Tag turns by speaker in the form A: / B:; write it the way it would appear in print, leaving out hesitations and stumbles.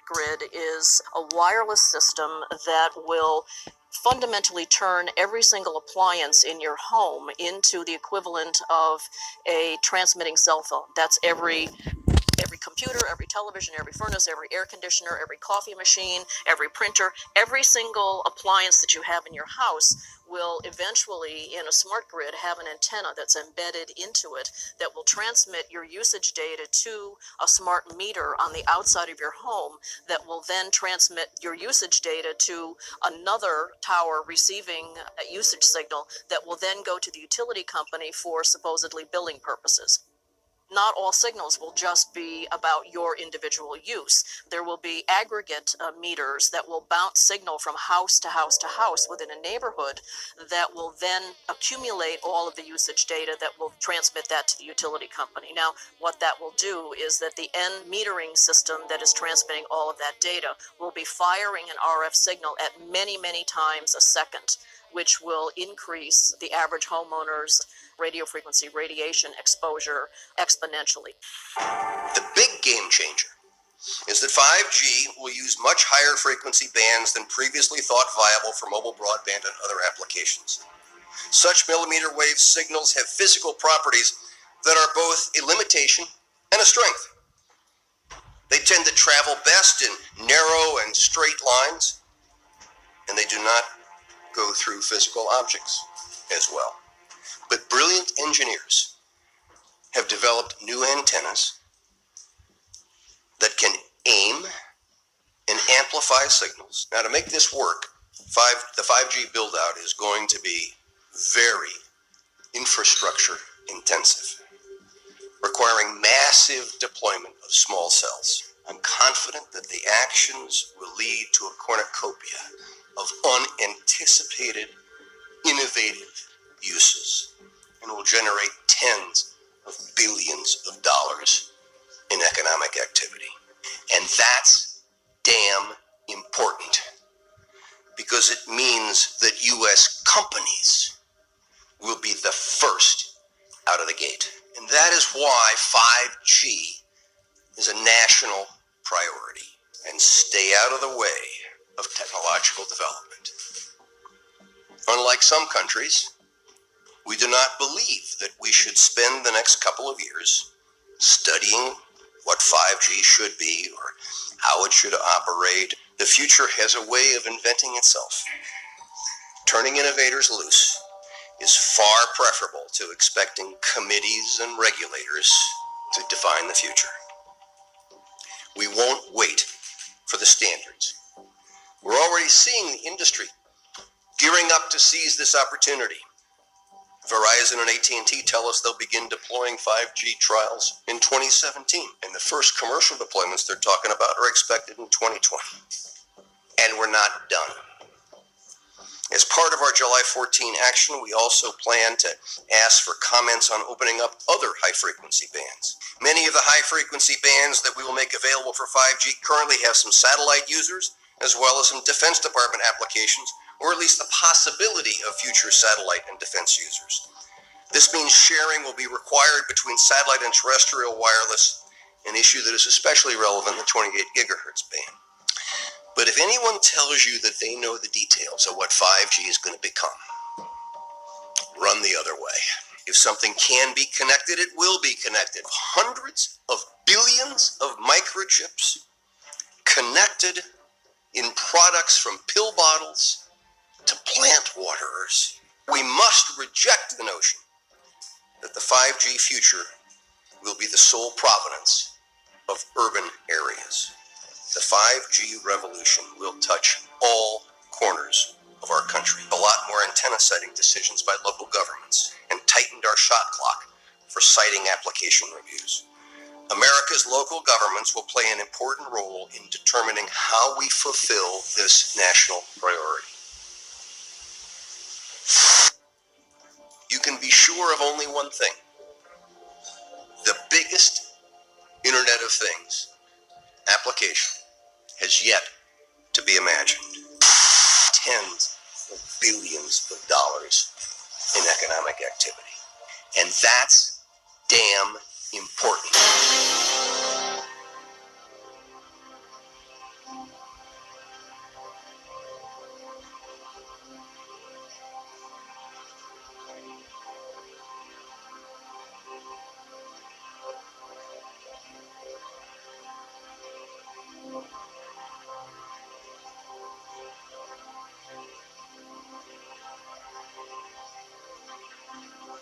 A: Grid is a wireless system that will fundamentally turn every single appliance in your home into the equivalent of a transmitting cell phone. That's every computer, every television, every furnace, every air conditioner, every coffee machine, every printer, every single appliance that you have in your house will eventually, in a smart grid, have an antenna that's embedded into it that will transmit your usage data to a smart meter on the outside of your home that will then transmit your usage data to another tower receiving a usage signal that will then go to the utility company for supposedly billing purposes. Not all signals will just be about your individual use. There will be aggregate meters that will bounce signal from house to house to house within a neighborhood that will then accumulate all of the usage data that will transmit that to the utility company. Now, what that will do is that the end metering system that is transmitting all of that data will be firing an RF signal at many, many times a second, which will increase the average homeowner's radio frequency radiation exposure exponentially.
B: The big game changer is that 5G will use much higher frequency bands than previously thought viable for mobile broadband and other applications. Such millimeter wave signals have physical properties that are both a limitation and a strength. They tend to travel best in narrow and straight lines, and they do not go through physical objects as well. But brilliant engineers have developed new antennas that can aim and amplify signals. Now, to make this work, the 5G build-out is going to be very infrastructure intensive, requiring massive deployment of small cells. I'm confident that the actions will lead to a cornucopia of unanticipated, innovative uses and will generate tens of billions of dollars in economic activity. And that's damn important, because it means that U.S. companies will be the first out of the gate. And that is why 5G is a national priority. And stay out of the way of technological development. Unlike some countries, we do not believe that we should spend the next couple of years studying what 5G should be or how it should operate. The future has a way of inventing itself. Turning innovators loose is far preferable to expecting committees and regulators to define the future. We won't wait for the standards. We're already seeing the industry gearing up to seize this opportunity. Verizon and AT&T tell us they'll begin deploying 5G trials in 2017, and the first commercial deployments they're talking about are expected in 2020. And we're not done. As part of our July 14 action, we also plan to ask for comments on opening up other high-frequency bands. Many of the high-frequency bands that we will make available for 5G currently have some satellite users, as well as some Defense Department applications, or at least the possibility of future satellite and defense users. This means sharing will be required between satellite and terrestrial wireless, an issue that is especially relevant in the 28 gigahertz band. But if anyone tells you that they know the details of what 5G is going to become, run the other way. If something can be connected, it will be connected. Hundreds of billions of microchips connected in products from pill bottles to plant waterers. We must reject the notion that the 5G future will be the sole provenance of urban areas. The 5G revolution will touch all corners of our country. A lot more antenna siting decisions by local governments, and tightened our shot clock for siting application reviews. America's local governments will play an important role in determining how we fulfill this national priority. You can be sure of only one thing. The biggest Internet of Things application has yet to be imagined. Tens of billions of dollars in economic activity. And that's damn important.